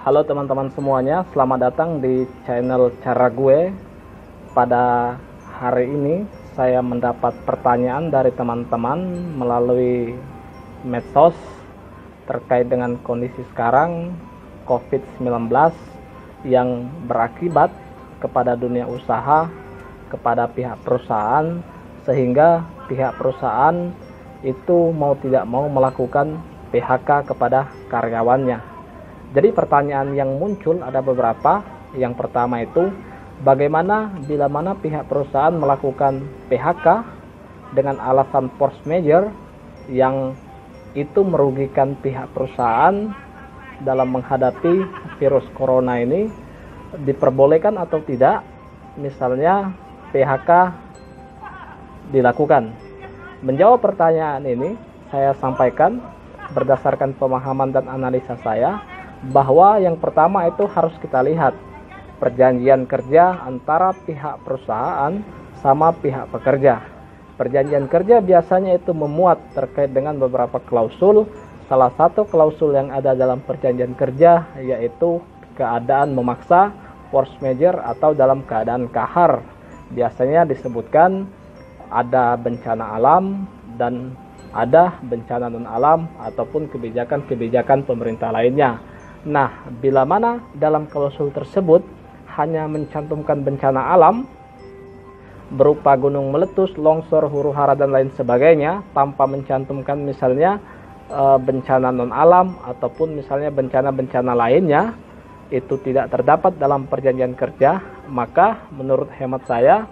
Halo teman-teman semuanya, selamat datang di channel Cara Gue. Pada hari ini saya mendapat pertanyaan dari teman-teman melalui medsos terkait dengan kondisi sekarang COVID-19 yang berakibat kepada dunia usaha, kepada pihak perusahaan, sehingga pihak perusahaan itu mau tidak mau melakukan PHK kepada karyawannya. Jadi pertanyaan yang muncul ada beberapa. Yang pertama itu, bagaimana bila mana pihak perusahaan melakukan PHK dengan alasan force majeure yang itu merugikan pihak perusahaan dalam menghadapi virus corona ini, diperbolehkan atau tidak misalnya PHK dilakukan. Menjawab pertanyaan ini, saya sampaikan berdasarkan pemahaman dan analisa saya, bahwa yang pertama itu harus kita lihat perjanjian kerja antara pihak perusahaan sama pihak pekerja. Perjanjian kerja biasanya itu memuat terkait dengan beberapa klausul. Salah satu klausul yang ada dalam perjanjian kerja yaitu keadaan memaksa, force majeure, atau dalam keadaan kahar. Biasanya disebutkan ada bencana alam dan ada bencana non alam ataupun kebijakan-kebijakan pemerintah lainnya. Nah, bila mana dalam klausul tersebut hanya mencantumkan bencana alam berupa gunung meletus, longsor, huru-hara dan lain sebagainya, tanpa mencantumkan misalnya bencana non alam ataupun misalnya bencana-bencana lainnya, itu tidak terdapat dalam perjanjian kerja, maka menurut hemat saya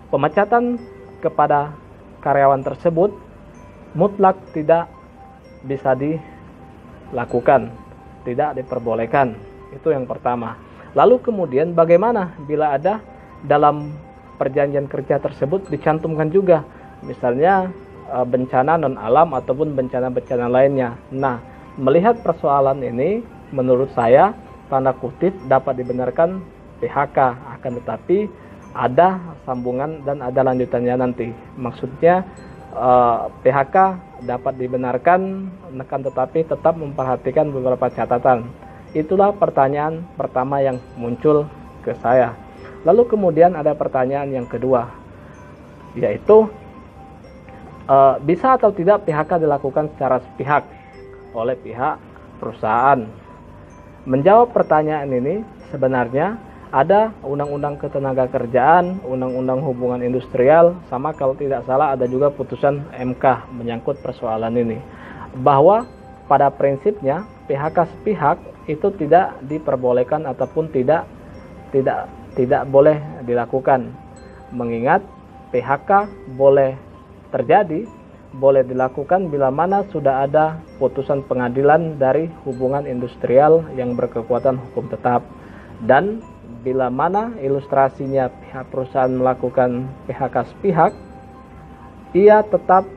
pemecatan kepada karyawan tersebut mutlak tidak bisa dilakukan, tidak diperbolehkan. Itu yang pertama. Lalu kemudian bagaimana bila ada dalam perjanjian kerja tersebut dicantumkan juga misalnya bencana non alam ataupun bencana-bencana lainnya. Nah, melihat persoalan ini menurut saya tanda kutip dapat dibenarkan PHK, akan tetapi ada sambungan dan ada lanjutannya nanti. Maksudnya PHK dapat dibenarkan, akan tetapi tetap memperhatikan beberapa catatan. Itulah pertanyaan pertama yang muncul ke saya. Lalu kemudian ada pertanyaan yang kedua, yaitu bisa atau tidak PHK dilakukan secara sepihak oleh pihak perusahaan. Menjawab pertanyaan ini, sebenarnya ada Undang-Undang Ketenagakerjaan, Undang-Undang Hubungan Industrial, sama kalau tidak salah ada juga putusan MK menyangkut persoalan ini. Bahwa pada prinsipnya PHK sepihak itu tidak diperbolehkan ataupun tidak boleh dilakukan. Mengingat PHK boleh terjadi, boleh dilakukan bila mana sudah ada putusan pengadilan dari hubungan industrial yang berkekuatan hukum tetap. Dan bila mana ilustrasinya pihak perusahaan melakukan PHK sepihak, ia tetap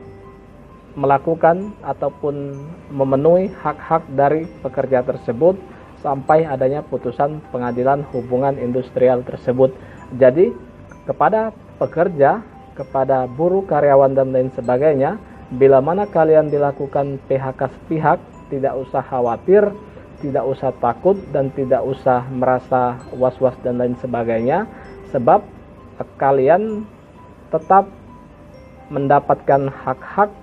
melakukan ataupun memenuhi hak-hak dari pekerja tersebut sampai adanya putusan pengadilan hubungan industrial tersebut. Jadi kepada pekerja, kepada buruh, karyawan dan lain sebagainya, bila mana kalian dilakukan PHK sepihak, tidak usah khawatir, tidak usah takut, dan tidak usah merasa was-was dan lain sebagainya, sebab kalian tetap mendapatkan hak-hak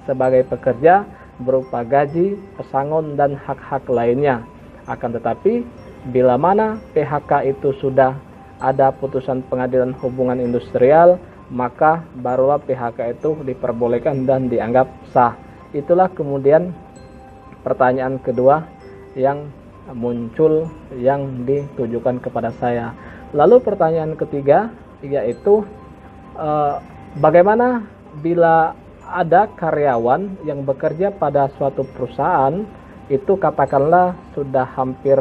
sebagai pekerja berupa gaji, pesangon, dan hak-hak lainnya. Akan tetapi bila mana PHK itu sudah ada putusan pengadilan hubungan industrial, maka barulah PHK itu diperbolehkan dan dianggap sah. Itulah kemudian pertanyaan kedua yang muncul yang ditujukan kepada saya. Lalu pertanyaan ketiga yaitu bagaimana bila ada karyawan yang bekerja pada suatu perusahaan itu katakanlah sudah hampir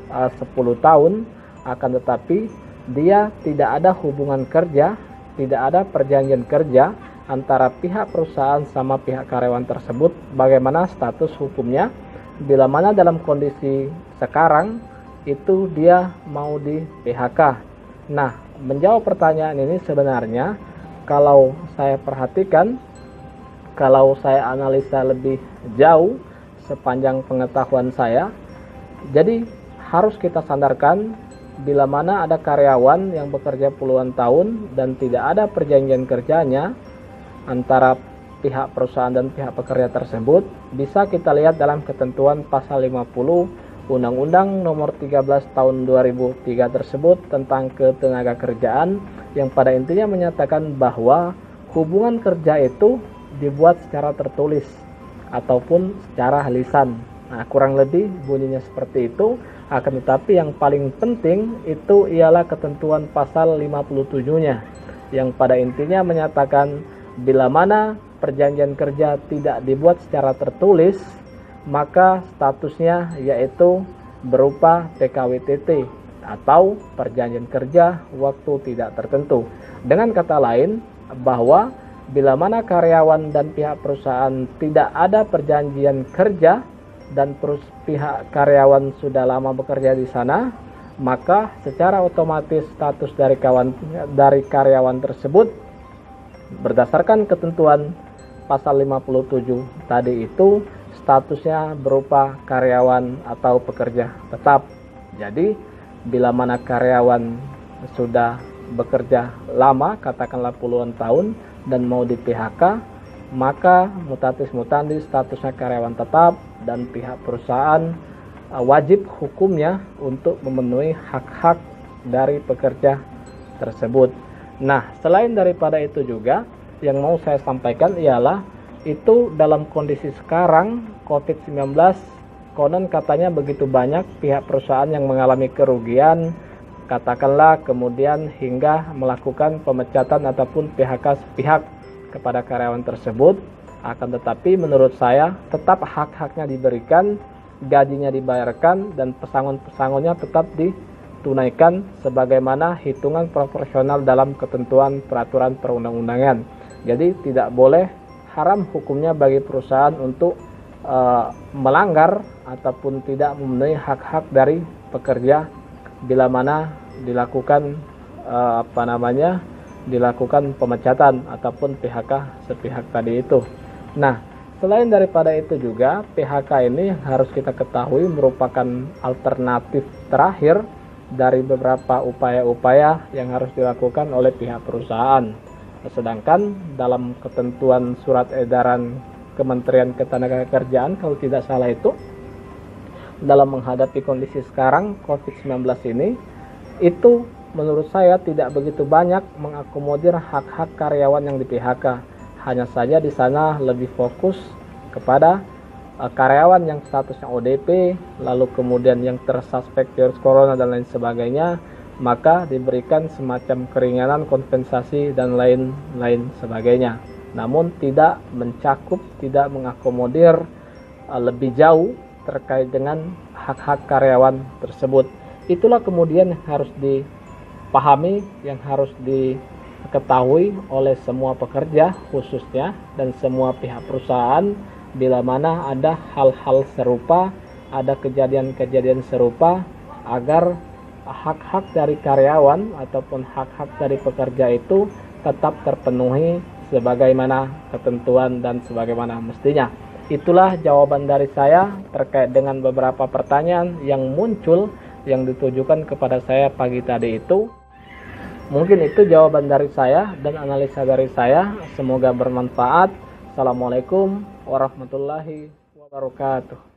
10 tahun, akan tetapi dia tidak ada hubungan kerja, tidak ada perjanjian kerja antara pihak perusahaan sama pihak karyawan tersebut. Bagaimana status hukumnya bila mana dalam kondisi sekarang itu dia mau di PHK? Nah, menjawab pertanyaan ini sebenarnya kalau saya perhatikan, kalau saya analisa lebih jauh sepanjang pengetahuan saya, Jadi harus kita sandarkan, bila mana ada karyawan yang bekerja puluhan tahun dan tidak ada perjanjian kerjanya antara pihak perusahaan dan pihak pekerja tersebut, bisa kita lihat dalam ketentuan pasal 50 Undang-Undang Nomor 13 Tahun 2003 tersebut tentang ketenagakerjaan, yang pada intinya menyatakan bahwa hubungan kerja itu dibuat secara tertulis ataupun secara lisan. Nah, kurang lebih bunyinya seperti itu. Akan tetapi yang paling penting itu ialah ketentuan pasal 57-nya, yang pada intinya menyatakan bila mana perjanjian kerja tidak dibuat secara tertulis, maka statusnya yaitu berupa PKWTT atau perjanjian kerja waktu tidak tertentu. Dengan kata lain, bahwa bila mana karyawan dan pihak perusahaan tidak ada perjanjian kerja dan pihak karyawan sudah lama bekerja di sana, maka secara otomatis status dari karyawan tersebut berdasarkan ketentuan pasal 57 tadi itu statusnya berupa karyawan atau pekerja tetap. Jadi bila mana karyawan sudah bekerja lama, katakanlah puluhan tahun, dan mau di PHK, maka mutatis mutandis statusnya karyawan tetap dan pihak perusahaan wajib hukumnya untuk memenuhi hak-hak dari pekerja tersebut. Nah, selain daripada itu juga yang mau saya sampaikan ialah itu dalam kondisi sekarang COVID-19, konon katanya begitu banyak pihak perusahaan yang mengalami kerugian, katakanlah kemudian hingga melakukan pemecatan ataupun PHK sepihak kepada karyawan tersebut. Akan tetapi menurut saya tetap hak-haknya diberikan, gajinya dibayarkan, dan pesangon-pesangonnya tetap ditunaikan sebagaimana hitungan proporsional dalam ketentuan peraturan perundang-undangan. Jadi tidak boleh, haram hukumnya bagi perusahaan untuk melanggar ataupun tidak memenuhi hak-hak dari pekerja bila mana dilakukan dilakukan pemecatan ataupun PHK sepihak tadi itu. Nah, selain daripada itu juga PHK ini harus kita ketahui merupakan alternatif terakhir dari beberapa upaya-upaya yang harus dilakukan oleh pihak perusahaan. Sedangkan dalam ketentuan surat edaran Kementerian Ketenagakerjaan kalau tidak salah itu, dalam menghadapi kondisi sekarang COVID-19 ini, itu menurut saya tidak begitu banyak mengakomodir hak-hak karyawan yang di PHK. Hanya saja di sana lebih fokus kepada karyawan yang statusnya ODP, lalu kemudian yang tersuspek virus corona dan lain sebagainya, maka diberikan semacam keringanan, kompensasi dan lain sebagainya. Namun tidak mencakup, tidak mengakomodir lebih jauh terkait dengan hak-hak karyawan tersebut. Itulah kemudian yang harus dipahami, yang harus diketahui oleh semua pekerja khususnya dan semua pihak perusahaan bila mana ada hal-hal serupa, ada kejadian-kejadian serupa, agar hak-hak dari karyawan ataupun hak-hak dari pekerja itu tetap terpenuhi sebagaimana ketentuan dan sebagaimana mestinya. Itulah jawaban dari saya terkait dengan beberapa pertanyaan yang muncul yang ditujukan kepada saya pagi tadi itu. Mungkin itu jawaban dari saya dan analisa dari saya. Semoga bermanfaat. Assalamualaikum warahmatullahi wabarakatuh.